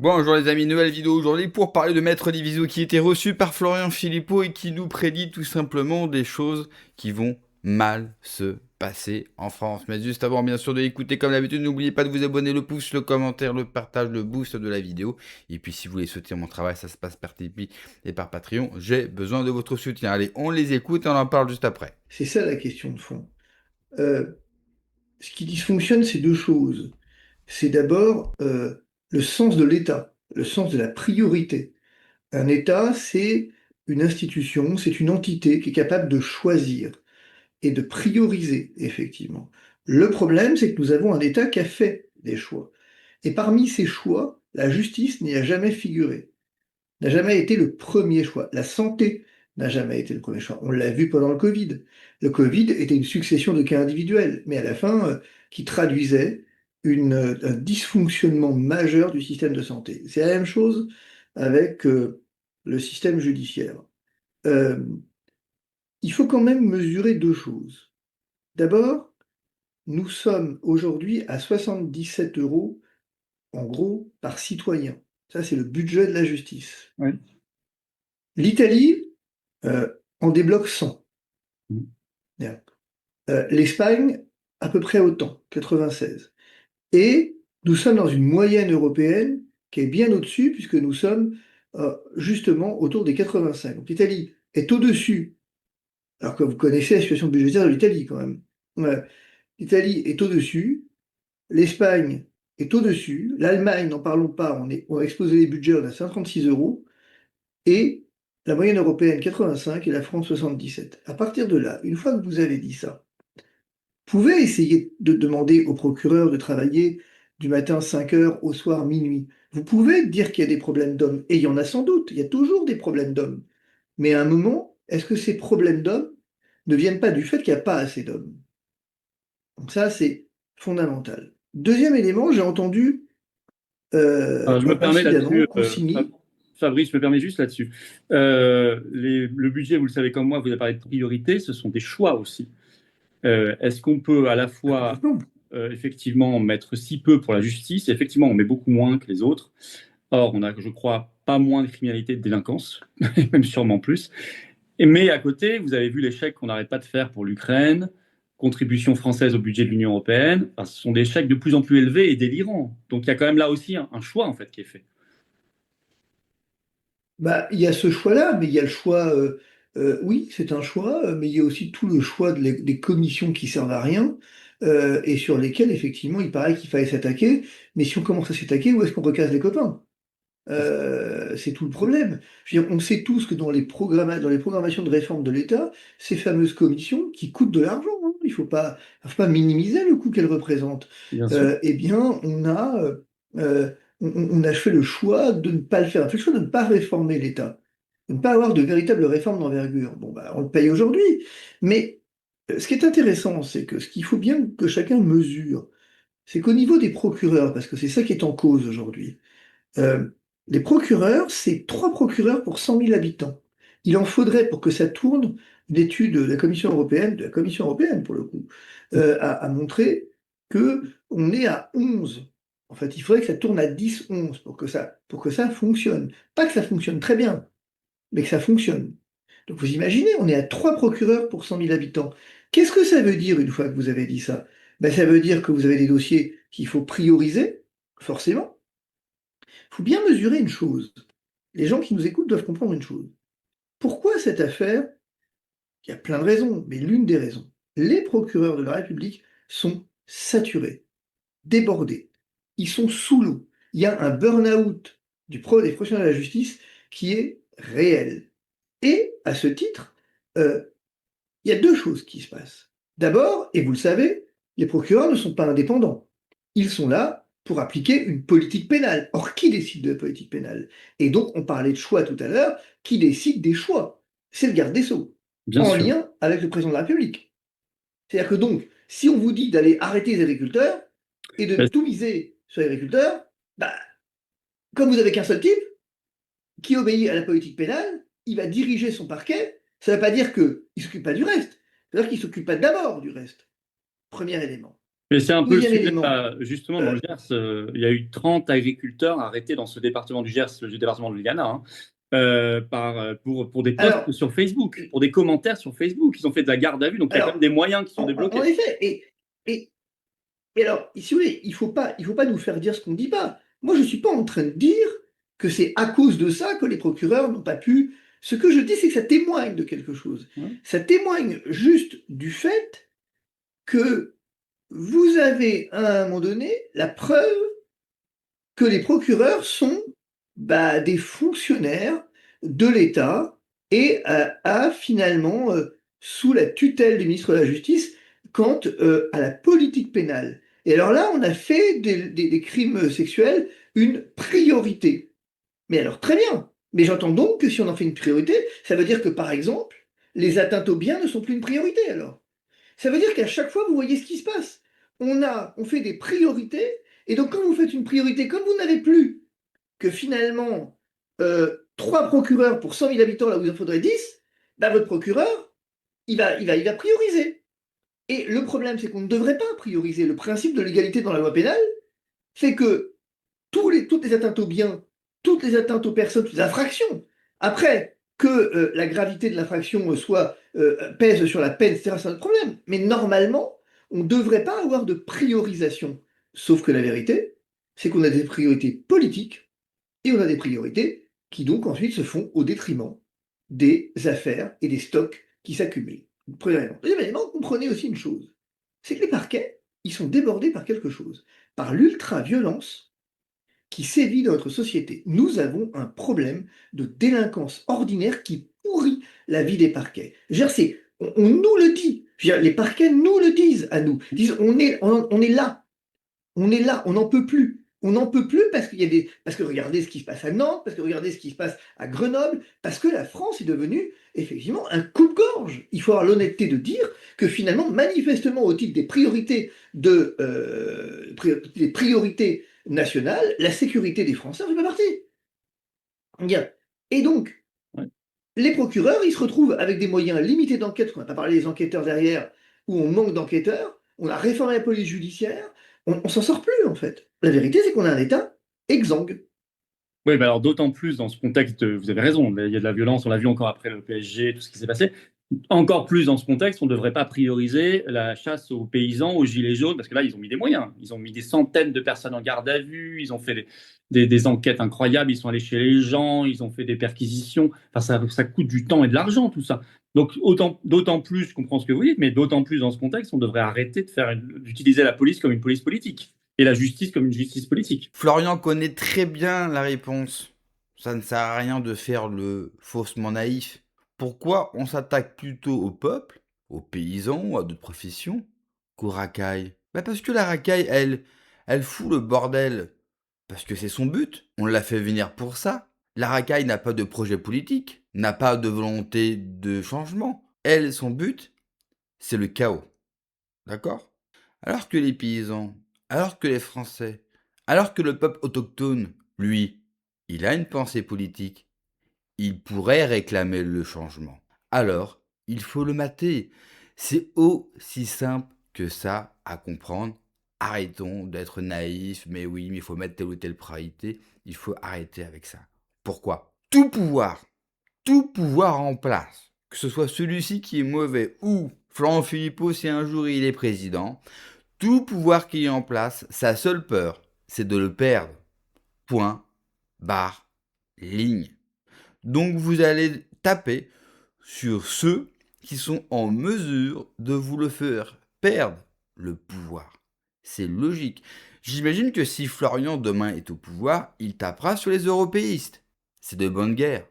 Bonjour les amis, nouvelle vidéo aujourd'hui pour parler de Maître Diviso qui était reçu par Florian Philippot et qui nous prédit tout simplement des choses qui vont mal se passer en France. Mais juste avant bien sûr de l'écouter comme d'habitude, n'oubliez pas de vous abonner, le pouce, le commentaire, le partage, le boost de la vidéo. Et puis si vous voulez soutenir mon travail, ça se passe par Tipeee et par Patreon. J'ai besoin de votre soutien. Allez, on les écoute et on en parle juste après. C'est ça la question de fond. Euh, Ce qui dysfonctionne, c'est deux choses. C'est d'abord le sens de l'État, le sens de la priorité. Un État, c'est une institution, c'est une entité qui est capable de choisir et de prioriser, effectivement. Le problème, c'est que nous avons un État qui a fait des choix. Et parmi ces choix, la justice n'y a jamais figuré, n'a jamais été le premier choix. La santé n'a jamais été le premier choix. On l'a vu pendant le Covid. Le Covid était une succession de cas individuels, mais à la fin, qui traduisait un dysfonctionnement majeur du système de santé. C'est la même chose avec le système judiciaire. Euh, il faut quand même mesurer deux choses. D'abord, nous sommes aujourd'hui à 77 euros, en gros, par citoyen. Ça, c'est le budget de la justice. Oui. L'Italie en débloque 100. Bien. L'Espagne, à peu près autant, 96. Et nous sommes dans une moyenne européenne qui est bien au-dessus, puisque nous sommes justement autour des 85. Donc l'Italie est au-dessus, alors que vous connaissez la situation budgétaire de l'Italie quand même. Ouais. L'Italie est au-dessus, l'Espagne est au-dessus, l'Allemagne, n'en parlons pas, on a explosé les budgets, on a 136 euros, et la moyenne européenne 85 et la France 77. À partir de là, une fois que vous avez dit ça, pouvez essayer de demander au procureur de travailler du matin 5 heures au soir minuit. Vous pouvez dire qu'il y a des problèmes d'hommes, et il y en a sans doute, il y a toujours des problèmes d'hommes. Mais à un moment, est-ce que ces problèmes d'hommes ne viennent pas du fait qu'il n'y a pas assez d'hommes? Donc ça, c'est fondamental. Deuxième élément, j'ai entendu Je me permets incidemment là-dessus, Consigny. Fabrice, je me permets juste là-dessus. Le budget, vous le savez comme moi, vous avez parlé de priorité, ce sont des choix aussi. Est-ce qu'on peut à la Ah, fois complètement. effectivement mettre si peu pour la justice, et effectivement on met beaucoup moins que les autres. Or, on a, je crois, pas moins de criminalité et de délinquance, même sûrement plus. Mais à côté, vous avez vu l'échec qu'on n'arrête pas de faire pour l'Ukraine, contribution française au budget de l'Union européenne. Enfin, ce sont des chèques de plus en plus élevés et délirants. Donc il y a quand même là aussi un choix en fait qui est fait. Bah, il y a ce choix-là, mais il y a le choix, oui, c'est un choix, mais il y a aussi tout le choix des commissions qui servent à rien, et sur lesquelles, effectivement, il paraît qu'il fallait s'attaquer. Mais si on commence à s'attaquer, où est-ce qu'on recasse les copains? C'est tout le problème. Je veux dire, on sait tous que dans les programmations de réforme de l'État, ces fameuses commissions qui coûtent de l'argent, hein, faut pas minimiser le coût qu'elles représentent. Bien sûr. Eh bien, euh, on a fait le choix de ne pas le faire. On a fait le choix de ne pas réformer l'État, de ne pas avoir de véritables réformes d'envergure. Bon, bah, on le paye aujourd'hui. Mais ce qui est intéressant, c'est que ce qu'il faut bien que chacun mesure, c'est qu'au niveau des procureurs, parce que c'est ça qui est en cause aujourd'hui, euh, les procureurs, c'est 3 procureurs pour 100 000 habitants. Il en faudrait pour que ça tourne, une étude de la Commission européenne, pour le coup, a montré que on est à 11. En fait, il faudrait que ça tourne à 10, 11 pour que ça fonctionne. Pas que ça fonctionne très bien, mais que ça fonctionne. Donc vous imaginez, on est à 3 procureurs pour 100 000 habitants. Qu'est-ce que ça veut dire une fois que vous avez dit ça? Ben, ça veut dire que vous avez des dossiers qu'il faut prioriser, forcément. Il faut bien mesurer une chose. Les gens qui nous écoutent doivent comprendre une chose. Pourquoi cette affaire? Il y a plein de raisons, mais l'une des raisons. Les procureurs de la République sont saturés, débordés. Ils sont sous l'eau. Il y a un burn-out des professionnels de la justice qui est réel. Et à ce titre, euh, il y a deux choses qui se passent. D'abord, et vous le savez, les procureurs ne sont pas indépendants. Ils sont là pour appliquer une politique pénale. Or, qui décide de la politique pénale? Et donc, on parlait de choix tout à l'heure, qui décide des choix? C'est le garde des Sceaux, Bien en sûr. lien avec le président de la République. C'est-à-dire que donc, si on vous dit d'aller arrêter les agriculteurs et de Ben, tout miser sur les agriculteurs, bah, comme vous n'avez qu'un seul type, qui obéit à la politique pénale, il va diriger son parquet. Ça ne veut pas dire qu'il ne s'occupe pas du reste. Ça veut dire qu'il ne s'occupe pas d'abord du reste. Premier élément. Mais c'est un peu le Deuxième sujet, élément. justement, dans euh, le Gers. Il y a eu 30 agriculteurs arrêtés dans ce département du Gers, le département de Ghana, hein, pour des posts alors, sur Facebook, pour des commentaires sur Facebook. Ils ont fait de la garde à vue, donc il y a quand même alors, des moyens qui sont en débloqués. effet, et, et alors, si vous voulez, il faut pas nous faire dire ce qu'on ne dit pas. Moi, je ne suis pas en train de dire que c'est à cause de ça que les procureurs n'ont pas pu. Ce que je dis, c'est que ça témoigne de quelque chose. Ouais. Ça témoigne juste du fait que vous avez, à un moment donné, la preuve que les procureurs sont des fonctionnaires de l'État et finalement sous la tutelle du ministre de la Justice quant à la politique pénale. Et alors là, on a fait des crimes sexuels une priorité. Mais alors très bien. Mais j'entends donc que si on en fait une priorité, ça veut dire que par exemple, les atteintes aux biens ne sont plus une priorité alors. Ça veut dire qu'à chaque fois, vous voyez ce qui se passe. On fait des priorités, et donc quand vous faites une priorité, comme vous n'avez plus que finalement 3 procureurs pour 100 000 habitants, là où il en faudrait 10, votre procureur, il va prioriser. Et le problème, c'est qu'on ne devrait pas prioriser. Le principe de l'égalité dans la loi pénale fait que toutes les atteintes aux biens, toutes les atteintes aux personnes, toutes les infractions, après que la gravité de l'infraction pèse sur la peine, etc., c'est un autre problème. Mais normalement, on ne devrait pas avoir de priorisation. Sauf que la vérité, c'est qu'on a des priorités politiques et on a des priorités qui donc ensuite se font au détriment des affaires et des stocks qui s'accumulent. Premier élément. Deuxième élément, comprenez aussi une chose, c'est que les parquets, ils sont débordés par quelque chose, par l'ultra-violence qui sévit dans notre société. Nous avons un problème de délinquance ordinaire qui pourrit la vie des parquets. Je veux dire, on nous le dit. Je veux dire, les parquets nous le disent à nous. Ils disent, on est là, on n'en peut plus. On n'en peut plus parce que regardez ce qui se passe à Nantes, parce que regardez ce qui se passe à Grenoble, parce que la France est devenue effectivement un coupe-gorge. Il faut avoir l'honnêteté de dire que finalement, manifestement, au titre des priorités nationales, la sécurité des Français en fait pas partie. Bien. Et donc, Ouais. les procureurs, ils se retrouvent avec des moyens limités d'enquête, parce qu'on n'a pas parlé des enquêteurs derrière, où on manque d'enquêteurs, on a réformé la police judiciaire, on s'en sort plus en fait. La vérité, c'est qu'on a un État exsangue. Oui, alors d'autant plus dans ce contexte, vous avez raison, il y a de la violence, on l'a vu encore après le PSG, tout ce qui s'est passé. Encore plus dans ce contexte, on ne devrait pas prioriser la chasse aux paysans, aux gilets jaunes, parce que là, ils ont mis des moyens. Ils ont mis des centaines de personnes en garde à vue, ils ont fait des enquêtes incroyables, ils sont allés chez les gens, ils ont fait des perquisitions. Enfin, ça coûte du temps et de l'argent, tout ça. Donc, d'autant plus, je comprends ce que vous dites, mais d'autant plus dans ce contexte, on devrait arrêter d'utiliser la police comme une police politique et la justice comme une justice politique. Florian connaît très bien la réponse. Ça ne sert à rien de faire le faussement naïf. Pourquoi on s'attaque plutôt au peuple, aux paysans ou à d'autres professions qu'aux racailles? Parce que la racaille, elle fout le bordel. Parce que c'est son but. On l'a fait venir pour ça. La racaille n'a pas de projet politique, n'a pas de volonté de changement. Elle, son but, c'est le chaos. D'accord? Alors que les paysans, alors que les Français, alors que le peuple autochtone, lui, il a une pensée politique, il pourrait réclamer le changement. Alors, il faut le mater. C'est aussi simple que ça à comprendre. Arrêtons d'être naïfs, mais oui, mais il faut mettre telle ou telle priorité. Il faut arrêter avec ça. Pourquoi? Tout pouvoir en place, que ce soit celui-ci qui est mauvais ou Florent Philippot si un jour il est président, tout pouvoir qui est en place, sa seule peur, c'est de le perdre. Point, barre, ligne. Donc vous allez taper sur ceux qui sont en mesure de vous le faire perdre, le pouvoir. C'est logique. J'imagine que si Florian demain est au pouvoir, il tapera sur les européistes. C'est de bonne guerre.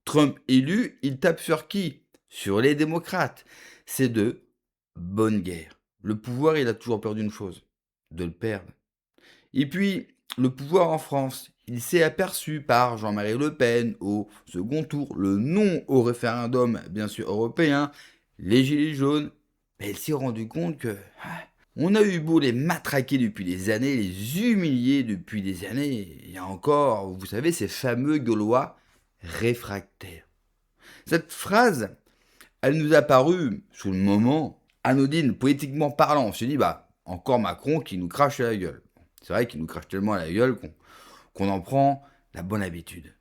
Trump élu, il tape sur qui? Sur les démocrates. C'est de bonne guerre. Le pouvoir, il a toujours peur d'une chose, de le perdre. Et puis, le pouvoir en France, il s'est aperçu par Jean-Marie Le Pen au second tour, le non au référendum, bien sûr européen, les gilets jaunes, mais il s'est rendu compte que on a eu beau les matraquer depuis des années, les humilier depuis des années, il y a encore, vous savez, ces fameux Gaulois réfractaires. Cette phrase, elle nous a paru, sous le moment, anodine, politiquement parlant. On s'est dit, encore Macron qui nous crache à la gueule. C'est vrai qu'il nous crache tellement à la gueule qu'on en prend la bonne habitude.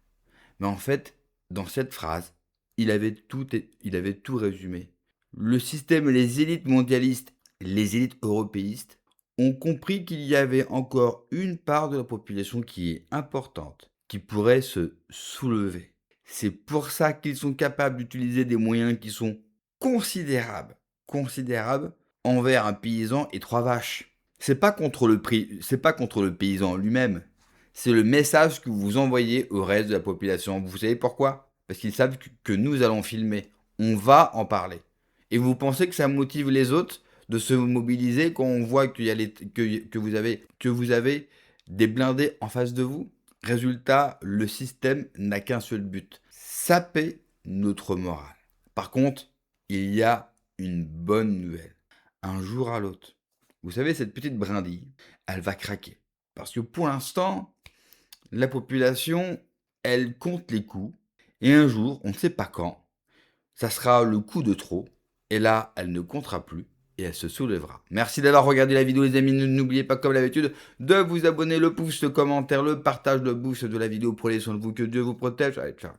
Mais en fait, dans cette phrase, il avait tout résumé. Le système et les élites mondialistes, les élites européistes, ont compris qu'il y avait encore une part de la population qui est importante, qui pourrait se soulever. C'est pour ça qu'ils sont capables d'utiliser des moyens qui sont considérables envers un paysan et 3 vaches. C'est pas contre le paysan lui-même. C'est le message que vous envoyez au reste de la population. Vous savez pourquoi? Parce qu'ils savent que nous allons filmer. On va en parler. Et vous pensez que ça motive les autres de se mobiliser quand on voit que vous avez des blindés en face de vous? Résultat, le système n'a qu'un seul but, saper notre morale. Par contre, il y a une bonne nouvelle. Un jour à l'autre, vous savez, cette petite brindille, elle va craquer. Parce que pour l'instant, la population, elle compte les coups. Et un jour, on ne sait pas quand, ça sera le coup de trop. Et là, elle ne comptera plus. Et elle se soulèvera. Merci d'avoir regardé la vidéo les amis. N'oubliez pas comme d'habitude de vous abonner, le pouce, le commentaire, le partage, le boost de la vidéo. Prenez soin de vous, que Dieu vous protège. Allez, ciao.